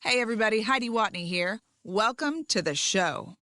Hey everybody, Heidi Watney here. Welcome to the show.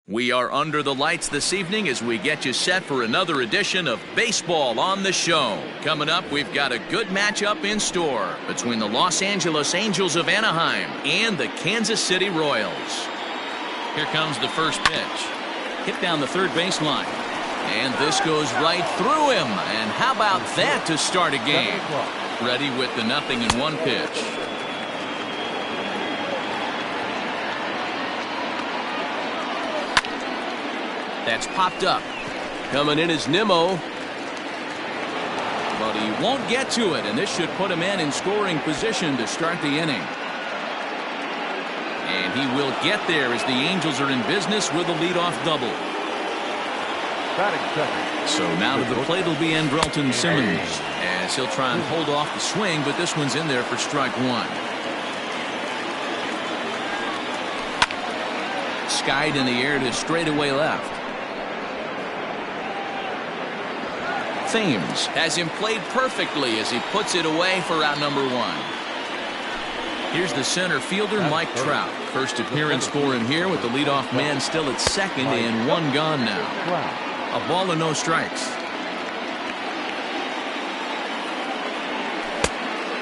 We are under the lights this evening as we get you set for another edition of Baseball on the Show. Coming up, we've got a good matchup in store between the Los Angeles Angels of Anaheim and the Kansas City Royals. Here comes the first pitch. Hit down the third baseline. And this goes right through him. And how about that to start a game? Ready with the 0-1 pitch. That's popped up. Coming in is Nimmo. but he won't get to it, and this should put him in scoring position to start the inning. And he will get there as the Angels are in business with a leadoff double. So now to the plate will be Andrelton Simmons, as he'll try and hold off the swing, but this one's in there for strike one. Skied in the air to straightaway left. Thames has him played perfectly as he puts it away for out number one. Here's the center fielder, Mike Trout. First appearance for him here with the leadoff man still at second and one gone now. A ball and no strikes.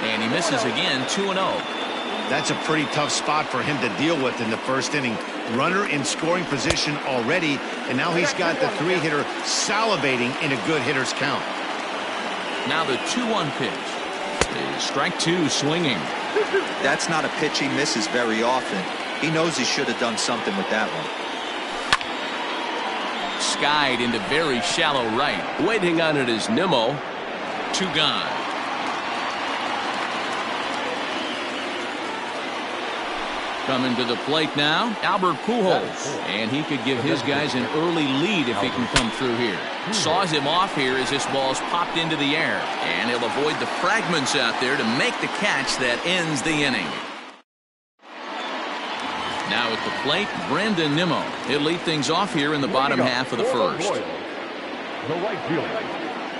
And he misses again, 2-0. That's a pretty tough spot for him to deal with in the first inning. Runner in scoring position already, and now he's got the three-hitter salivating in a good hitter's count. Now the 2-1 pitch. Strike two, swinging. That's not a pitch he misses very often. He knows he should have done something with that one. Skied into very shallow right. Waiting on it is Nimmo. Two gone. Coming to the plate now, Albert Pujols. And he could give his guys an early lead if he can come through here. Saws him off here as this ball's popped into the air. And he'll avoid the fragments out there to make the catch that ends the inning. Now at the plate, Brandon Nimmo. He'll lead things off here in the bottom half of the first. The right fielder,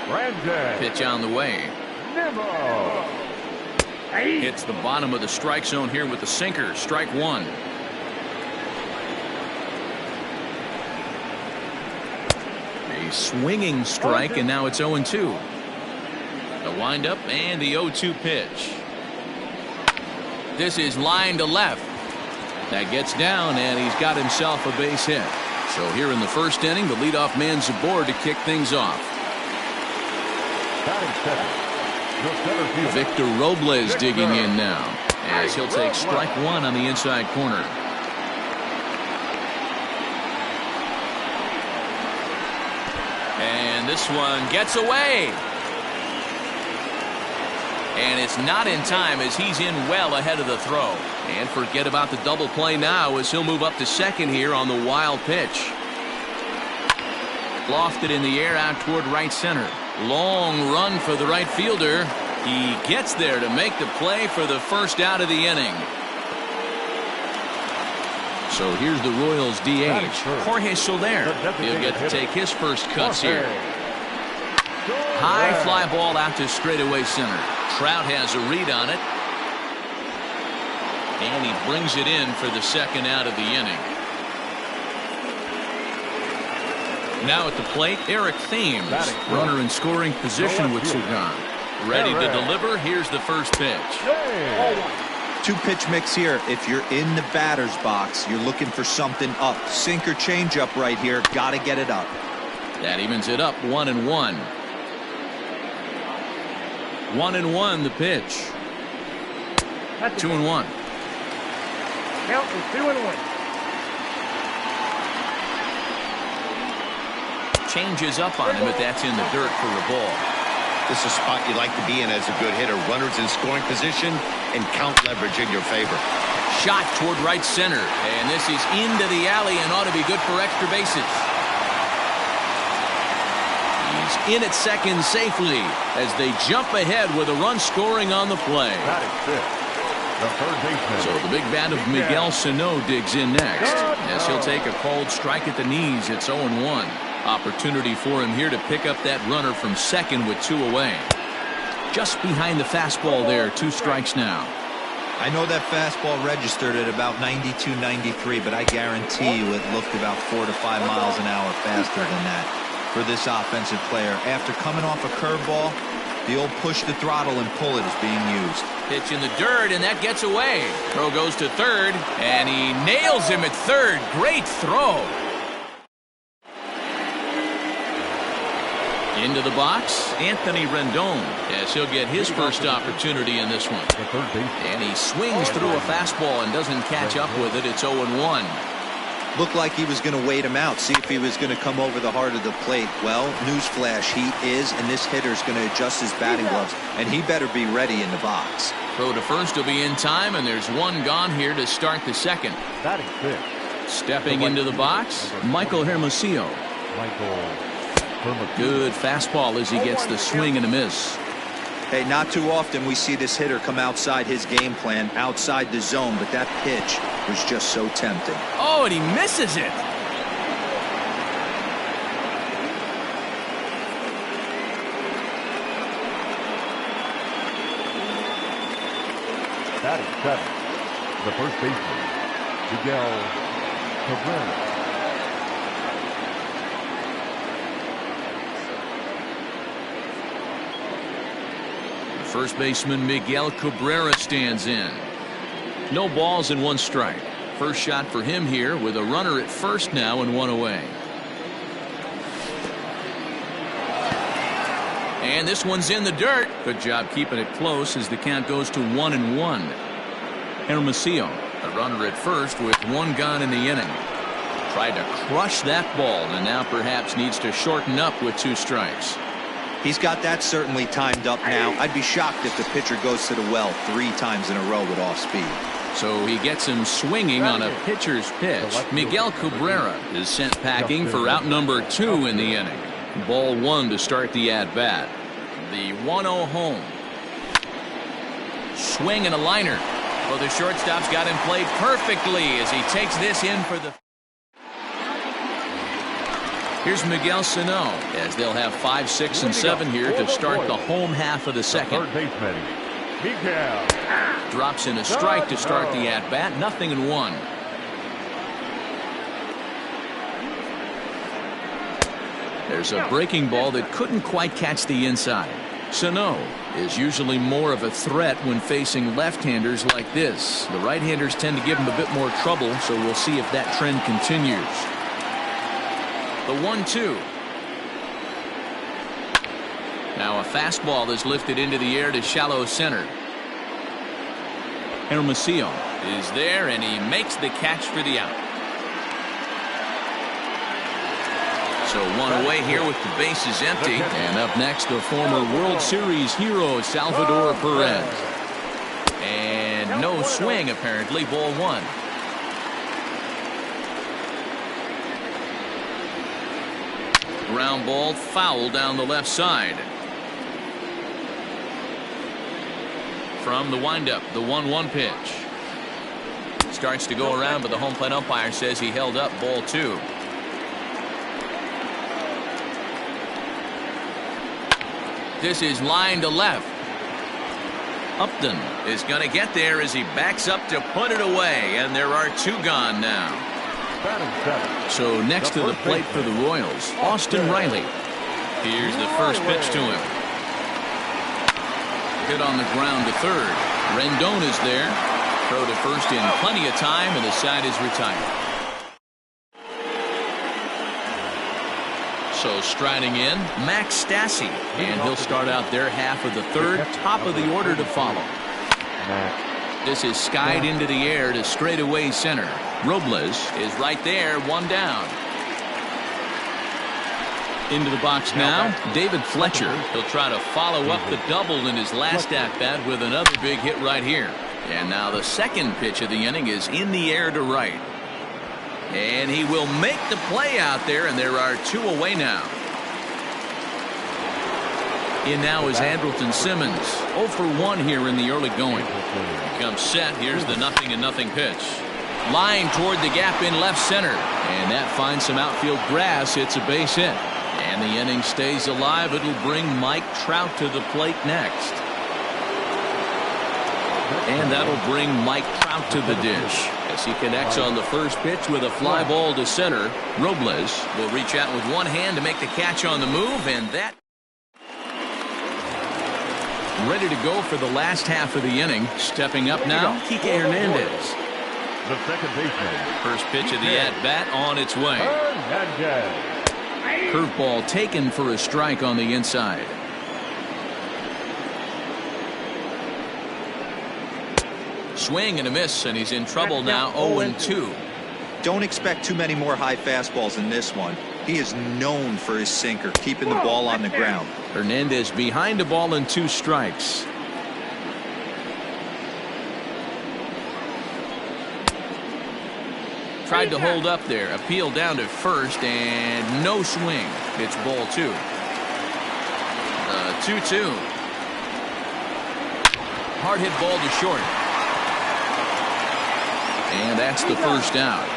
Brandon. Pitch on the way. Nimmo. Hits the bottom of the strike zone here with the sinker. Strike one. A swinging strike, and now it's 0-2. The windup and the 0-2 pitch. This is line to left. That gets down, and he's got himself a base hit. So here in the first inning, the leadoff man's aboard to kick things off. Victor Robles digging in now, as he'll take strike one on the inside corner. And this one gets away. And it's not in time as he's in well ahead of the throw. And forget about the double play now as he'll move up to second here on the wild pitch. Lofted in the air out toward right center. Long run for the right fielder. He gets there to make the play for the first out of the inning. So here's the Royals DH, Jorge Soler. He'll get to take his first cuts here. High fly ball out to straightaway center. Trout has a read on it. And he brings it in for the second out of the inning. Now at the plate, Eric Thames. Runner in scoring position with two gone. Ready to deliver. Here's the first pitch. Two-pitch mix here. If you're in the batter's box, you're looking for something up. Sinker changeup right here. Got to get it up. That evens it up, 1-1. 1-1 the pitch. 2-1. Count is 2-1. Changes up on him, but that's in the dirt for a ball. This is a spot you like to be in as a good hitter. Runners in scoring position and count leverage in your favor. Shot toward right center, and this is into the alley and ought to be good for extra bases. He's in at second safely as they jump ahead with a run scoring on the play. So the big bat of Miguel Sano digs in next as he'll take a called strike at the knees. It's 0-1. Opportunity for him here to pick up that runner from second with two away. Just behind the fastball there. Two strikes now. I know that fastball registered at about 92, 93, but I guarantee you it looked about 4 to 5 miles an hour faster than that for this offensive player. After coming off a curveball, the old push the throttle and pull it is being used. Pitch in the dirt, and that gets away. Throw goes to third, and he nails him at third. Great throw. Into the box, Anthony Rendon, as he'll get his first opportunity in this one. And he swings through a fastball and doesn't catch up with it. It's 0-1. Looked like he was going to wait him out, see if he was going to come over the heart of the plate. Well, newsflash, he is, and this hitter's going to adjust his batting gloves, and he better be ready in the box. Throw to first will be in time, and there's one gone here to start the second. Batting fifth. Stepping into the box, Michael Hermosillo. Good fastball as he gets the swing and a miss. Hey, not too often we see this hitter come outside his game plan, outside the zone, but that pitch was just so tempting. Oh, and he misses it. Batting seventh. The first baseman, Miguel Cabrera. First baseman Miguel Cabrera stands in. No balls and one strike. First shot for him here with a runner at first now and one away. And this one's in the dirt. Good job keeping it close as the count goes to 1-1. Hermosillo, a runner at first with one gone in the inning. Tried to crush that ball and now perhaps needs to shorten up with two strikes. He's got that certainly timed up now. I'd be shocked if the pitcher goes to the well 3 times in a row with off speed. So he gets him swinging on a pitcher's pitch. Miguel Cabrera is sent packing for out number 2 in the inning. Ball 1 to start the at-bat. The 1-0 home. Swing and a liner. Well, the shortstop's got him played perfectly as he takes this in for the... Here's Miguel Sano as they'll have 5, 6, and 7 here to start the home half of the second. Third baseman, Miguel. Drops in a strike to start the at-bat. 0-1. There's a breaking ball that couldn't quite catch the inside. Sano is usually more of a threat when facing left-handers like this. The right-handers tend to give him a bit more trouble, so we'll see if that trend continues. The 1-2. Now a fastball is lifted into the air to shallow center. Hermosillo is there and he makes the catch for the out. So one away here with the bases empty. And up next, the former World Series hero Salvador Perez. And no swing apparently. Ball 1. Ground ball foul down the left side. From the windup, the 1-1 pitch. Starts to go around, but the home plate umpire says he held up. Ball 2. This is line to left. Upton is going to get there as he backs up to put it away, and there are 2 gone now. So next to the plate for the Royals, Austin Riley. Here's the first pitch to him. Hit on the ground to third. Rendon is there. Throw to first in plenty of time, and the side is retired. So striding in, Max Stassi, and he'll start out their half of the third. Top of the order to follow. This is skied into the air to straightaway center. Robles is right there, 1 down. Into the box now, David Fletcher. He'll try to follow up the double in his last at-bat with another big hit right here. And now the second pitch of the inning is in the air to right. And he will make the play out there, and there are 2 away now. In now is Andrelton Simmons. 0 for 1 here in the early going. Comes set. Here's the 0-0 pitch. Line toward the gap in left center. And that finds some outfield grass. It's a base hit. And the inning stays alive. It'll bring Mike Trout to the plate next. And that'll bring Mike Trout to the dish as he connects on the first pitch with a fly ball to center. Robles will reach out with one hand to make the catch on the move, and that ready to go for the last half of the inning. Stepping up now, Kike Hernandez. The second baseman. First pitch of the at-bat on its way. Curveball taken for a strike on the inside. Swing and a miss, and he's in trouble now. 0-2. Don't expect too many more high fastballs in this one. He is known for his sinker, keeping the ball on the ground. Hernandez behind the ball and 2 strikes. Tried to hold up there. Appeal down to first and no swing. It's ball 2. 2-2. Hard hit ball to short. And that's the first out.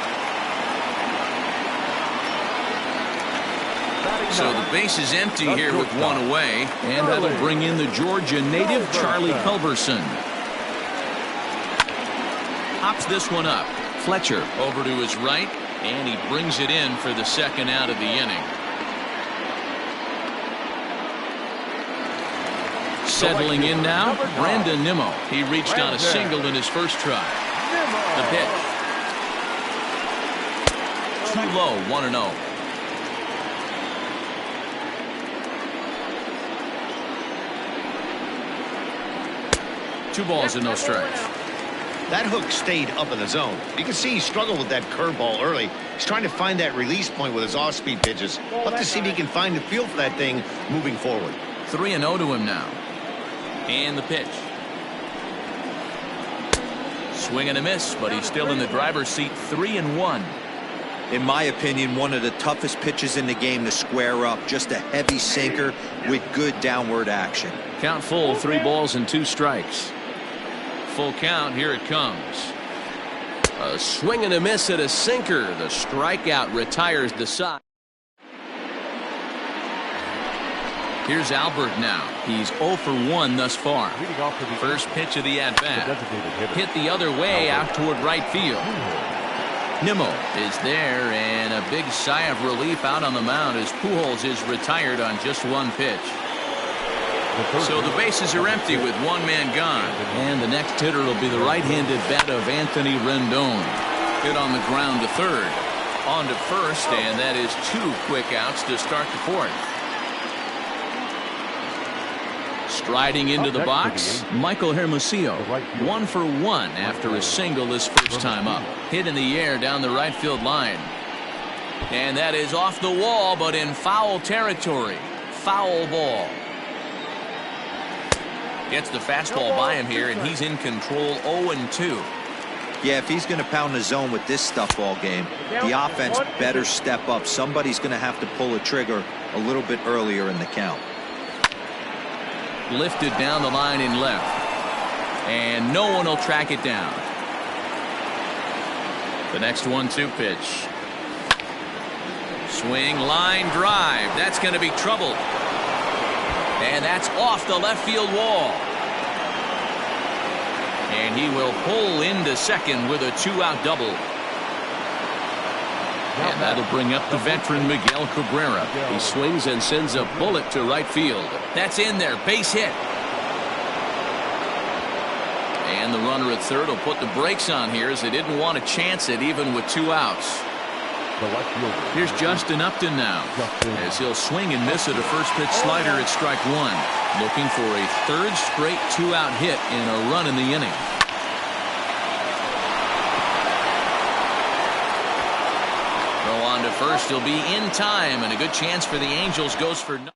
So the base is empty here with 1 away. And that'll bring in the Georgia native Charlie Culberson. Hops this one up. Fletcher over to his right, and he brings it in for the second out of the inning. Settling in now, Brandon Nimmo. He reached on a single in his first try. The pitch. Too low, 1-0. Two balls and no strikes. That hook stayed up in the zone. You can see he struggled with that curveball early. He's trying to find that release point with his off-speed pitches. Love to see if he can find the feel for that thing moving forward. 3-0 to him now. And the pitch. Swing and a miss, but he's still in the driver's seat. 3-1. In my opinion, one of the toughest pitches in the game to square up. Just a heavy sinker with good downward action. Count full, 3 balls and 2 strikes. Full count, here it comes. A swing and a miss at a sinker. The strikeout retires the side. Here's Albert now. He's 0 for 1 thus far. First pitch of the at-bat. Hit the other way out toward right field. Nimmo is there, and a big sigh of relief out on the mound as Pujols is retired on just 1 pitch. So the bases are empty with 1 man gone. And the next hitter will be the right-handed bat of Anthony Rendon. Hit on the ground to third. On to first, and that is 2 quick outs to start the 4th. Striding into the box, Michael Hermosillo. 1 for 1 after a single his first time up. Hit in the air down the right field line. And that is off the wall, but in foul territory. Foul ball. Gets the fastball by him here, and he's in control. 0-2. Yeah, if he's going to pound the zone with this stuff all game, the offense better step up. Somebody's going to have to pull a trigger a little bit earlier in the count. Lifted down the line in left. And no one will track it down. The next 1-2 pitch. Swing, line drive. That's going to be trouble. And that's off the left field wall. And he will pull into second with a 2-out double. And that'll bring up the veteran Miguel Cabrera. He swings and sends a bullet to right field. That's in there. Base hit. And the runner at third will put the brakes on here as they didn't want to chance it even with 2 outs. Here's Justin Upton now as he'll swing and miss at a first pitch slider at strike 1. Looking for a 3rd straight 2-out hit and a run in the inning. Throw on to first. He'll be in time, and a good chance for the Angels. Goes for no.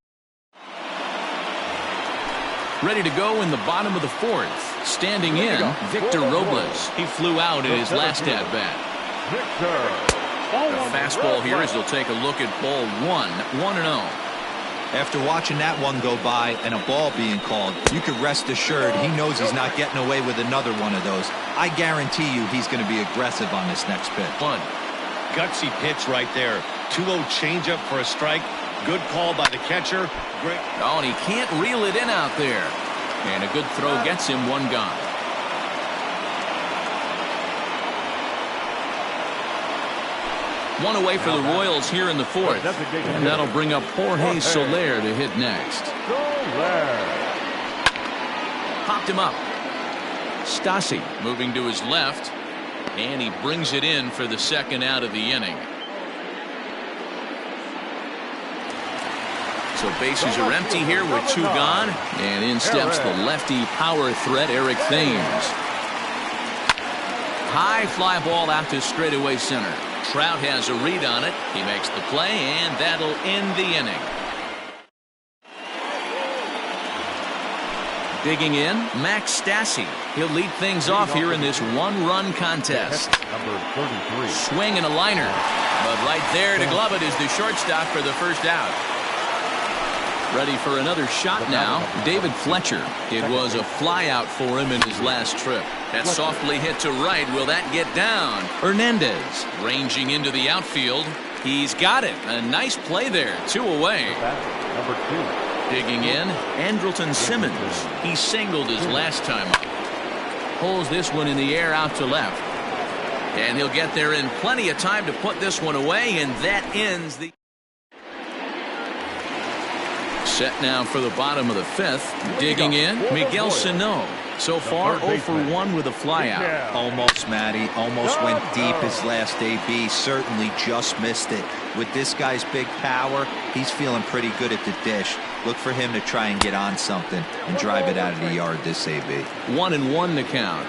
Ready to go in the bottom of the 4th. Standing in, Victor Robles. He flew out in his last at-bat. A fastball here as they'll take a look at ball 1, 1-0. After watching that one go by and a ball being called, you can rest assured he knows he's not getting away with another one of those. I guarantee you he's going to be aggressive on this next pitch. Gutsy pitch right there. 2-0 changeup for a strike. Good call by the catcher. Great. Oh, and he can't reel it in out there. And a good throw gets him 1 gone. One away for the Royals here in the 4th. And that'll bring up Jorge Soler to hit next. Popped him up. Stassi moving to his left. And he brings it in for the 2nd out of the inning. So bases are empty here with 2 gone. And in steps the lefty power threat, Eric Thames. High fly ball out to straightaway center. Trout has a read on it. He makes the play, and that'll end the inning. Digging in, Max Stassi. He'll lead things off here in this one-run contest. Number 33. Swing and a liner. But right there to glove it is the shortstop for the first out. Ready for another shot now, David Fletcher. It was a flyout for him in his last trip. That's softly hit to right. Will that get down? Hernandez ranging into the outfield. He's got it. A nice play there. 2 away. Number 2. Digging in, Andrelton Simmons. He singled his last time up. Pulls this one in the air out to left. And he'll get there in plenty of time to put this one away, and that ends the... Set now for the bottom of the 5th. Digging in, Miguel Sano. So far, 0 for 1 with a flyout. Almost, Matty. Almost went deep his last AB. Certainly just missed it. With this guy's big power, he's feeling pretty good at the dish. Look for him to try and get on something and drive it out of the yard this AB. 1-1 to count.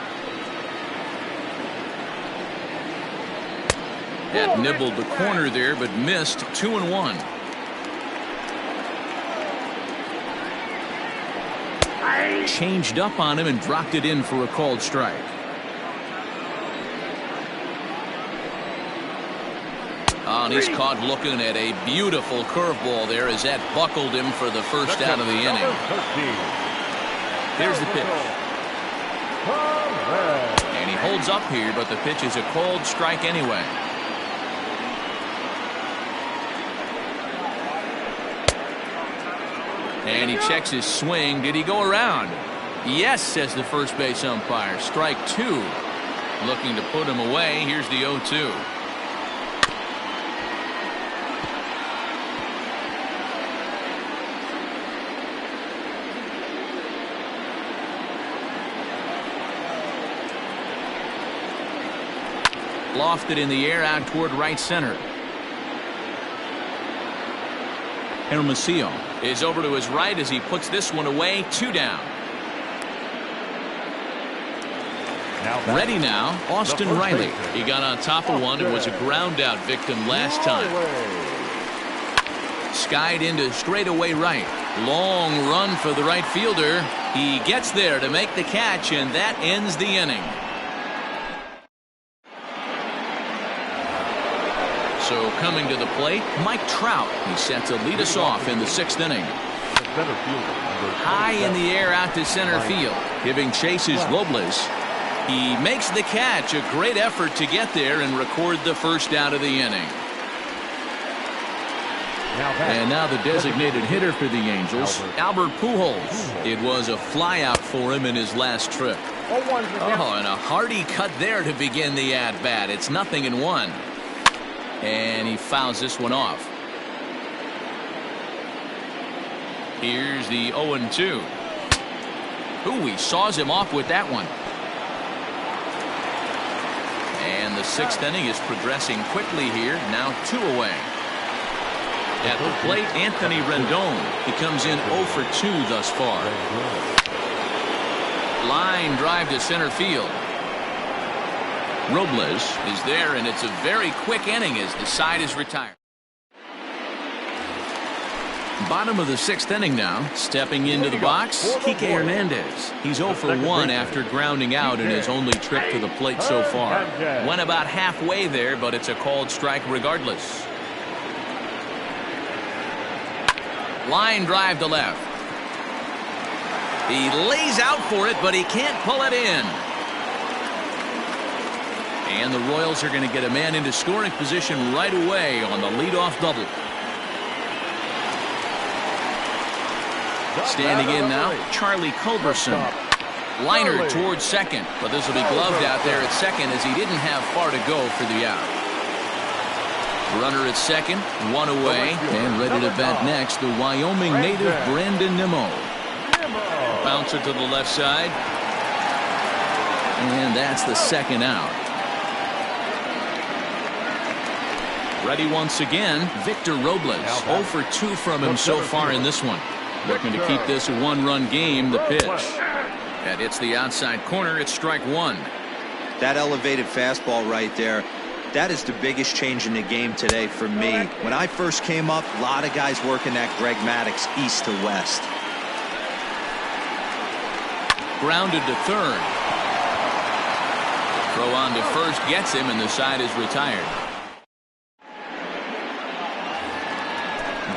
That nibbled the corner there, but missed. 2-1. Changed up on him and dropped it in for a called strike. Oh, and he's caught looking at a beautiful curveball there as that buckled him for the first out of the inning. Here's the pitch. And he holds up here, but the pitch is a called strike anyway. And he checks his swing. Did he go around? Yes, says the first base umpire. Strike 2. Looking to put him away. Here's the 0-2. Lofted in the air out toward right center. Hermosillo is over to his right as he puts this one away. 2 down. Ready now, Austin Riley. He got on top of one and was a ground out victim last time. Skied into straightaway right. Long run for the right fielder. He gets there to make the catch, and that ends the inning. So coming to the plate, Mike Trout. He's set to lead us off in the 6th inning. High in the air out to center field. Giving chase is Robles. He makes the catch. A great effort to get there and record the first out of the inning. And now the designated hitter for the Angels, Albert Pujols. It was a flyout for him in his last trip. Oh, and a hearty cut there to begin the at-bat. It's 0-1. And he fouls this one off. Here's the 0-2. Ooh, he saws him off with that one. And the 6th inning is progressing quickly here. Now 2 away. At the plate, Anthony Rendon. He comes in 0 for 2 thus far. Line drive to center field. Robles is there, and it's a very quick inning as the side is retired. Bottom of the 6th inning now. Stepping into the box, Kike Hernandez. He's 0 for 1 after grounding out in his only trip to the plate so far. Went about halfway there, but it's a called strike regardless. Line drive to left. He lays out for it, but he can't pull it in. And the Royals are going to get a man into scoring position right away on the leadoff double. Standing in now, Charlie Culberson. Liner towards second, but this will be gloved out there at second as he didn't have far to go for the out. Runner at second, 1 away, and ready to bat next, the Wyoming native Brandon Nimmo. Bouncer to the left side. And that's the 2nd out. Ready once again, Victor Robles. 0 for 2 from him so far in this one. Looking to keep this a 1-run game. The pitch. That hits the outside corner. It's strike 1. That elevated fastball right there. That is the biggest change in the game today for me. When I first came up, a lot of guys working that Greg Maddux east to west. Grounded to third. Throw on to first gets him, and the side is retired.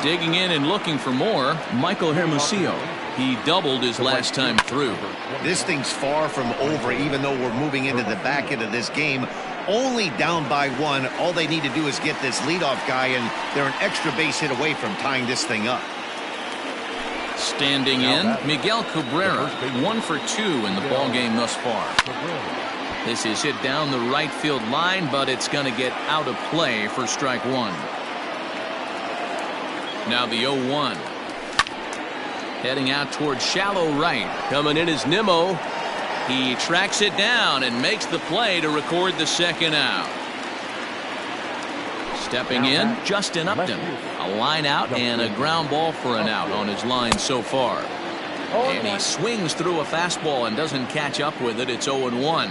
Digging in and looking for more, Michael Hermosillo. He doubled his last time through. This thing's far from over, even though we're moving into the back end of this game. Only down by one. All they need to do is get this leadoff guy, and they're an extra base hit away from tying this thing up. Standing in, Miguel Cabrera, 1 for 2 in the ball game thus far. This is hit down the right field line, but it's going to get out of play for strike one. Now the 0-1. Heading out towards shallow right. Coming in is Nimmo. He tracks it down and makes the play to record the second out. Stepping in, Justin Upton. A line out and a ground ball for an out on his line so far. And he swings through a fastball and doesn't catch up with it. It's 0-1.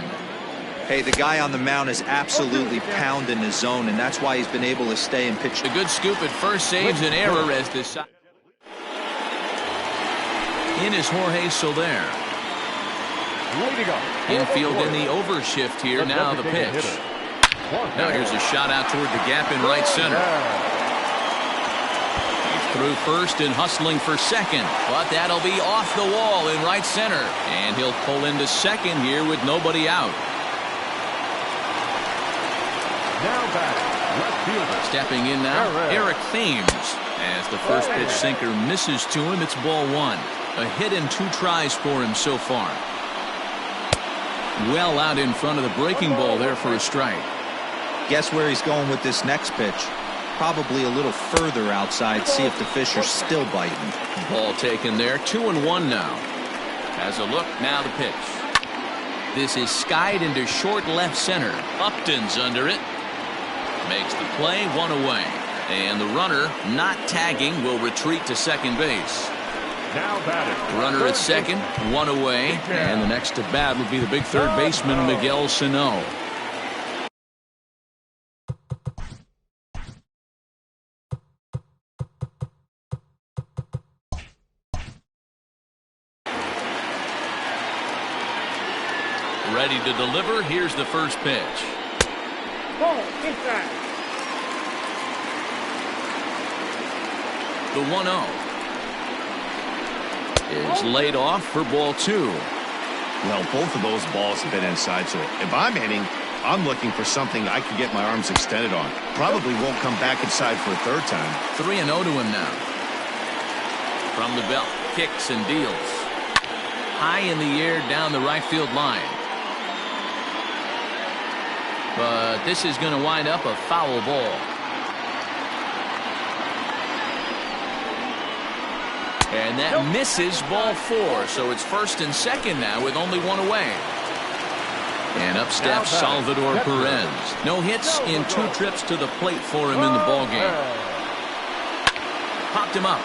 Hey, the guy on the mound is absolutely pounding the zone, and that's why he's been able to stay and pitch. A good scoop at first saves an error as this. In is Jorge Soler. Infield in the overshift here. Now the pitch. Now here's a shot out toward the gap in right center. He's through first and hustling for second, but that'll be off the wall in right center. And he'll pull into second here with nobody out. Stepping in now, Eric Thames. As the first pitch sinker misses to him, it's ball one. A hit and 2 tries for him so far. Well out in front of the breaking ball there for a strike. Guess where he's going with this next pitch? Probably a little further outside. See if the fish are still biting. Ball taken there. 2-1 now. Has a look. Now the pitch. This is skied into short left center. Upton's under it. Makes the play, 1 away. And the runner, not tagging, will retreat to second base. Runner at second, 1 away. And the next to bat will be the big third baseman, Miguel Sano. Ready to deliver. Here's the first pitch. The 1-0 is laid off for ball 2. Well, both of those balls have been inside, so if I'm hitting, I'm looking for something I can get my arms extended on. Probably won't come back inside for a third time. 3-0 to him now. From the belt, kicks and deals. High in the air down the right field line. But this is going to wind up a foul ball. And that misses ball 4. So it's first and second now with only 1 away. And up steps Salvador Perez. No hits in 2 trips to the plate for him in the ball game. Popped him up.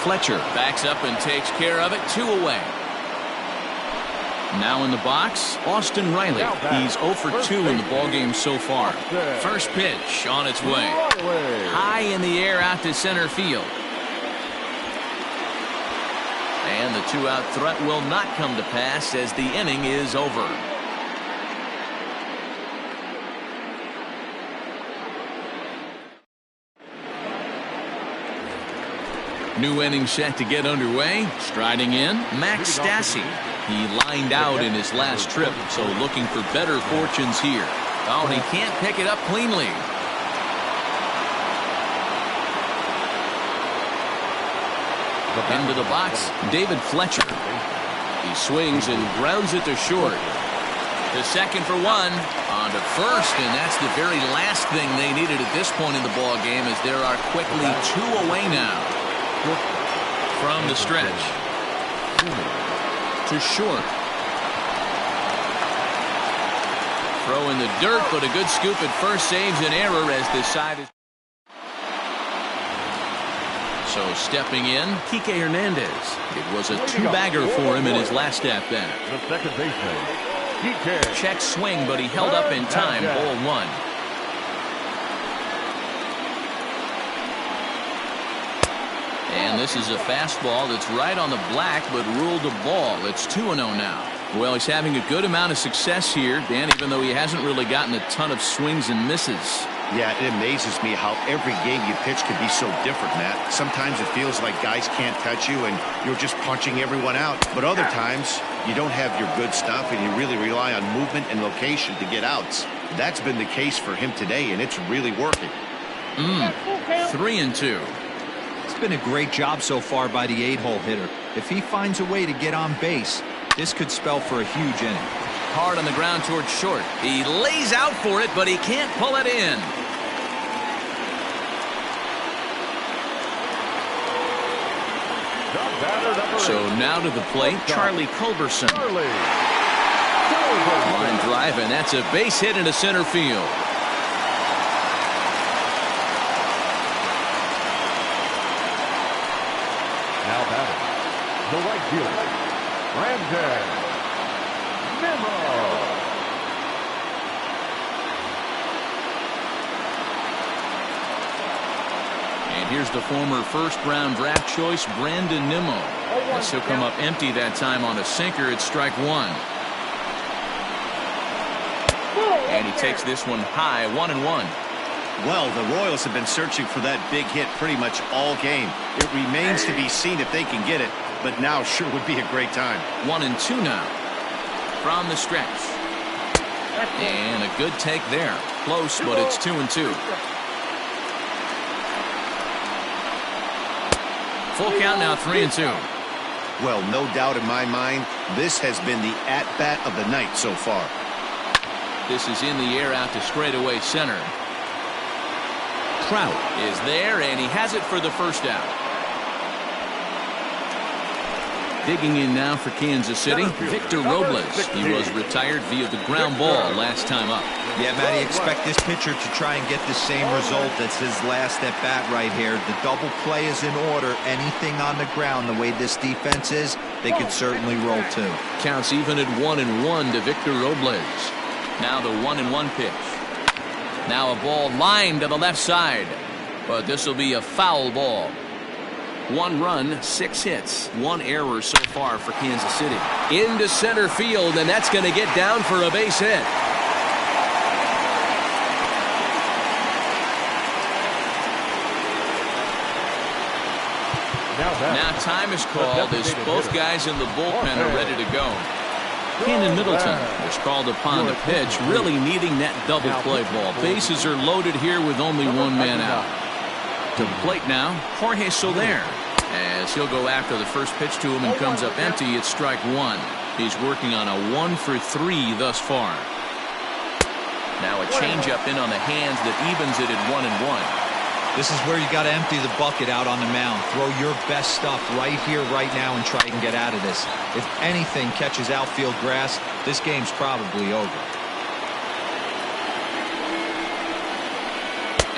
Fletcher backs up and takes care of it. 2 away. Now in the box, Austin Riley. He's 0 for 2 in the ballgame so far. First pitch on its way. High in the air out to center field. And the 2-out threat will not come to pass as the inning is over. New inning set to get underway. Striding in, Max Stassi. He lined out in his last trip, so looking for better fortunes here. Oh, he can't pick it up cleanly. Into the box, David Fletcher. He swings and grounds it to short. To second for 1. On to first, and that's the very last thing they needed at this point in the ball game, as there are quickly 2 away now. From the stretch. To short. Throw in the dirt, but a good scoop at first saves an error as this side is. So stepping in, Kike Hernandez. It was a two-bagger for him in his last at-bat. The second baseman, Kike. Check swing, but he held up in time. Ball one. And this is a fastball that's right on the black, but ruled a ball. It's 2-0 now. Well, he's having a good amount of success here, Dan, even though he hasn't really gotten a ton of swings and misses. Yeah, it amazes me how every game you pitch can be so different, Matt. Sometimes it feels like guys can't touch you and you're just punching everyone out. But other times, you don't have your good stuff and you really rely on movement and location to get outs. That's been the case for him today, and it's really working. 3-2. It's been a great job so far by the 8-hole hitter. If he finds a way to get on base, this could spell for a huge inning. Hard on the ground towards short. He lays out for it, but he can't pull it in. So now to the plate, Charlie Culberson. Line drive, and that's a base hit into center field. Now batting, the right fielder, Brandon Nimmo. And here's the former first-round draft choice, Brandon Nimmo. As he'll come up empty that time on a sinker. It's strike one. And he takes this one high, 1-1. Well, the Royals have been searching for that big hit pretty much all game. It remains to be seen if they can get it, but now sure would be a great time. 1-2 now. From the stretch. And a good take there. Close, but it's 2-2. Full count now, 3-2. Well, no doubt in my mind, this has been the at-bat of the night so far. This is in the air out to straightaway center. Trout is there, and he has it for the first out. Digging in now for Kansas City, Victor Robles. He was retired via the ground ball last time up. Yeah, Matty, expect this pitcher to try and get the same result as his last at bat right here. The double play is in order. Anything on the ground, the way this defense is, they could certainly roll too. Counts even at 1-1 to Victor Robles. Now the 1-1 pitch. Now a ball lined to the left side, but this will be a foul ball. 1 run, 6 hits, 1 error so far for Kansas City. Into center field, and that's going to get down for a base hit. Now time is called as both guys in the bullpen are ready to go. Cannon Middleton was called upon to pitch, really needing that double play ball. Bases are loaded here with only 1 man out. To the plate now, Jorge Soler. As he'll go after the first pitch to him and comes up empty, it's strike one. He's working on a 1 for 3 thus far. Now a changeup in on the hands that evens it at 1-1. This is where you got to empty the bucket out on the mound. Throw your best stuff right here, right now, and try and get out of this. If anything catches outfield grass, this game's probably over.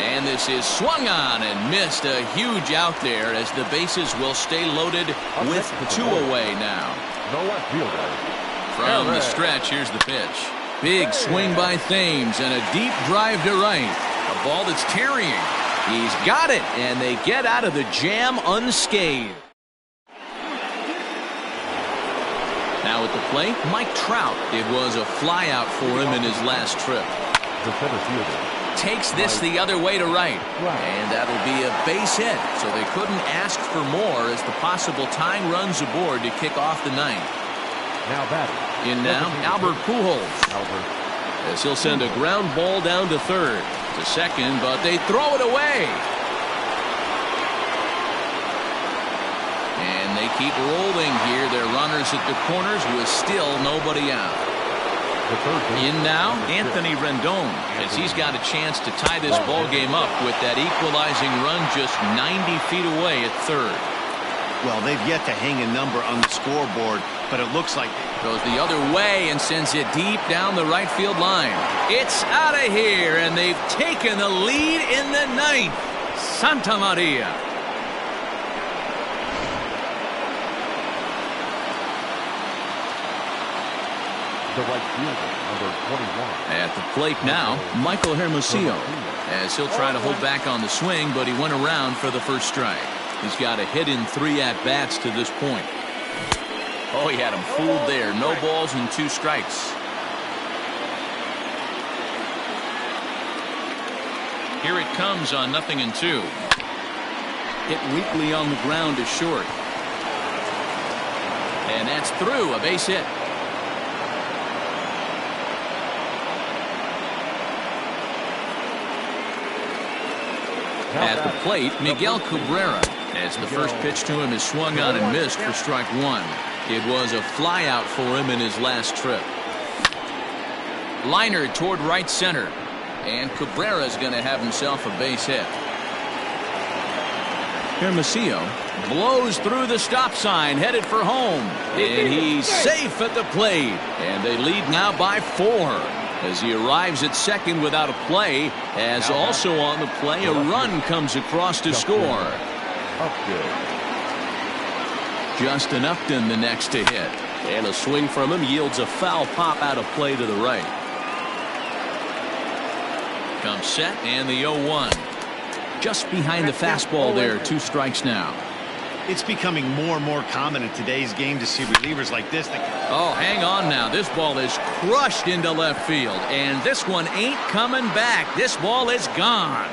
And this is swung on and missed. A huge out there as the bases will stay loaded with 2 away now. The left fielder. From the stretch, here's the pitch. Big swing by Thames and a deep drive to right. A ball that's carrying. He's got it, and they get out of the jam unscathed. Now at the plate, Mike Trout. It was a flyout for him in his last trip. The center fielder. Takes this the other way to right. And that'll be a base hit, so they couldn't ask for more as the possible tying runs aboard to kick off the ninth. Now batting. In now, Albert Pujols. As he'll send a ground ball down to third. To second, but they throw it away. And they keep rolling here. Their runners at the corners with still nobody out. In now, Anthony Rendon, as he's got a chance to tie this ball game up with that equalizing run just 90 feet away at third. Well, they've yet to hang a number on the scoreboard, but it looks like goes the other way and sends it deep down the right field line. It's out of here, and they've taken the lead in the ninth. Santa Maria. the right fielder, number 21. At the plate now, Michael Hermosillo, as he'll try to hold back on the swing, but he went around for the first strike. He's got a hit in 3 at-bats to this point. Oh, he had him fooled there. No balls and 2 strikes. Here it comes on 0-2. Hit weakly on the ground is short. And that's through, a base hit. At the plate, Miguel Cabrera, as the first pitch to him is swung on and missed for strike 1. It was a flyout for him in his last trip. Liner toward right center. And Cabrera's going to have himself a base hit. Hermosillo blows through the stop sign, headed for home. And he's safe at the plate. And they lead now by 4. As he arrives at second without a play, as also on the play, a run comes across to score. Justin Upton the next to hit. And a swing from him yields a foul pop out of play to the right. Comes set and the 0-1. Just behind the fastball there, 2 strikes now. It's becoming more and more common in today's game to see relievers like this. Oh, hang on now. This ball is crushed into left field. And this one ain't coming back. This ball is gone.